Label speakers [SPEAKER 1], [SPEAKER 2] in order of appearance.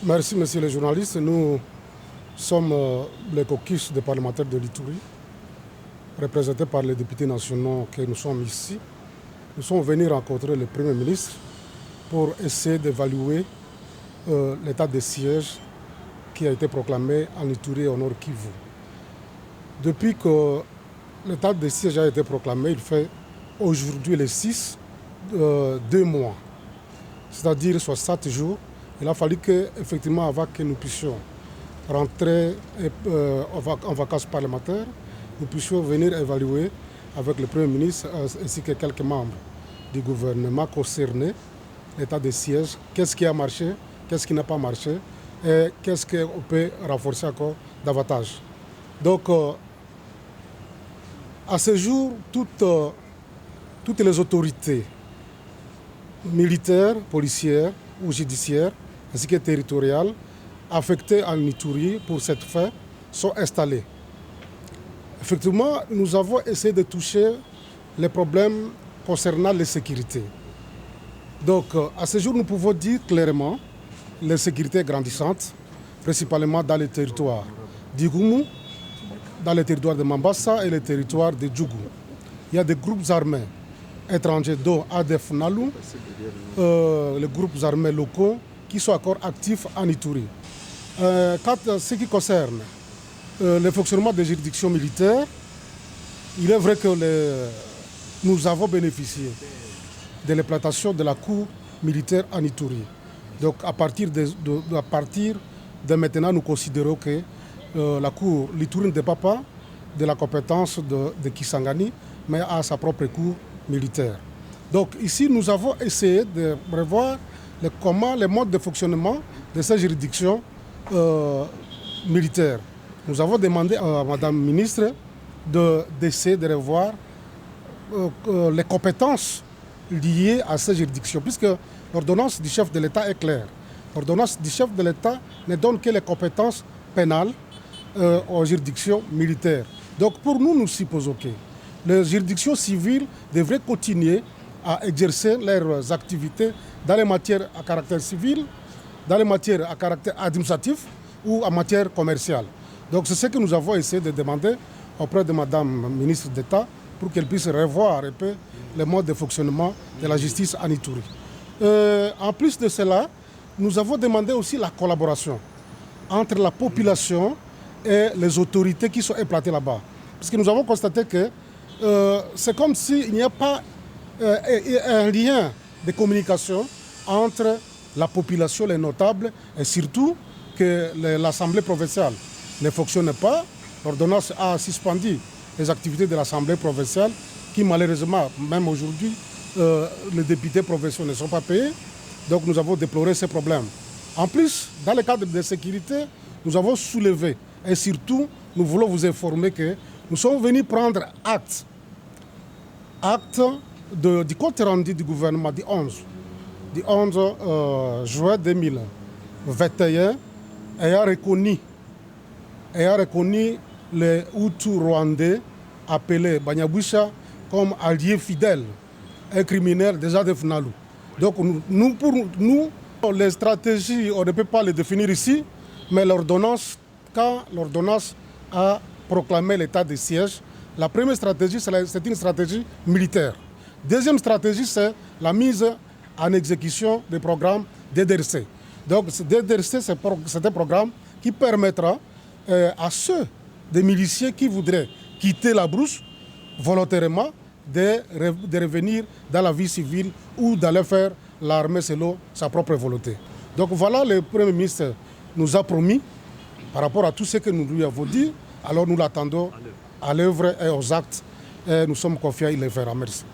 [SPEAKER 1] Merci, monsieur le journaliste. Nous sommes les caucus des parlementaires de l'Ituri, représentés par les députés nationaux que nous sommes ici. Nous sommes venus rencontrer le Premier ministre pour essayer d'évaluer l'état de siège qui a été proclamé en Ituri et au Nord Kivu. Depuis que l'état de siège a été proclamé, il fait aujourd'hui les 6, 2 mois, c'est-à-dire 60 jours. Il a fallu qu'effectivement, avant que nous puissions rentrer en vacances parlementaires, nous puissions venir évaluer avec le Premier ministre ainsi que quelques membres du gouvernement concernés l'état de siège, qu'est-ce qui a marché, qu'est-ce qui n'a pas marché et qu'est-ce qu'on peut renforcer encore davantage. Donc, à ce jour, toutes les autorités militaires, policières ou judiciaires, ainsi que territoriales, affectées en Ituri pour cette fin, sont installées. Effectivement, nous avons essayé de toucher les problèmes concernant les sécurités. Donc, à ce jour, nous pouvons dire clairement l'insécurité grandissante, principalement dans les territoires d'Igoumou, dans les territoires de Mambasa et les territoires de Djougou. Il y a des groupes armés étrangers, dont ADF Nalou, les groupes armés locaux qui sont encore actifs en Ituri. Quant à ce qui concerne le fonctionnement des juridictions militaires, il est vrai que nous avons bénéficié de l'implantation de la cour militaire en Ituri. Donc à partir de maintenant, nous considérons que la cour l'Ituri ne dépend pas de la compétence de Kisangani, mais à sa propre cour militaire. Donc ici, nous avons essayé de revoir les modes de fonctionnement de ces juridictions militaires. Nous avons demandé à Madame la ministre d'essayer de revoir les compétences liées à ces juridictions, puisque l'ordonnance du chef de l'État est claire. L'ordonnance du chef de l'État ne donne que les compétences pénales aux juridictions militaires. Donc pour nous, nous supposons que les juridictions civiles devraient continuer à exercer leurs activités dans les matières à caractère civil, dans les matières à caractère administratif ou en matière commerciale. Donc c'est ce que nous avons essayé de demander auprès de Madame la ministre d'État pour qu'elle puisse revoir un peu les modes de fonctionnement de la justice en Ituri. En plus de cela, nous avons demandé aussi la collaboration entre la population et les autorités qui sont implantées là-bas. Parce que nous avons constaté que c'est comme s'il n'y a pas un lien de communication entre la population, les notables, et surtout que l'Assemblée provinciale ne fonctionne pas. L'ordonnance a suspendu les activités de l'Assemblée provinciale qui malheureusement, même aujourd'hui, les députés provinciaux ne sont pas payés. Donc nous avons déploré ces problèmes. En plus, dans le cadre de sécurité, nous avons soulevé et surtout, nous voulons vous informer que nous sommes venus prendre acte du compte rendu du gouvernement du 11 juin 2021 ayant reconnu les Hutus rwandais appelés Banyabwisha comme alliés fidèles et criminels des ADF Nalou. Donc pour nous, les stratégies, on ne peut pas les définir ici, mais quand l'ordonnance a proclamé l'état de siège, la première stratégie, c'est une stratégie militaire. Deuxième stratégie, c'est la mise en exécution des programmes DDRC. Donc DDRC, c'est un programme qui permettra à ceux des miliciens qui voudraient quitter la brousse volontairement de revenir dans la vie civile ou d'aller faire l'armée selon sa propre volonté. Donc voilà, le Premier ministre nous a promis, par rapport à tout ce que nous lui avons dit, alors nous l'attendons à l'œuvre et aux actes, et nous sommes confiants, il le fera. Merci.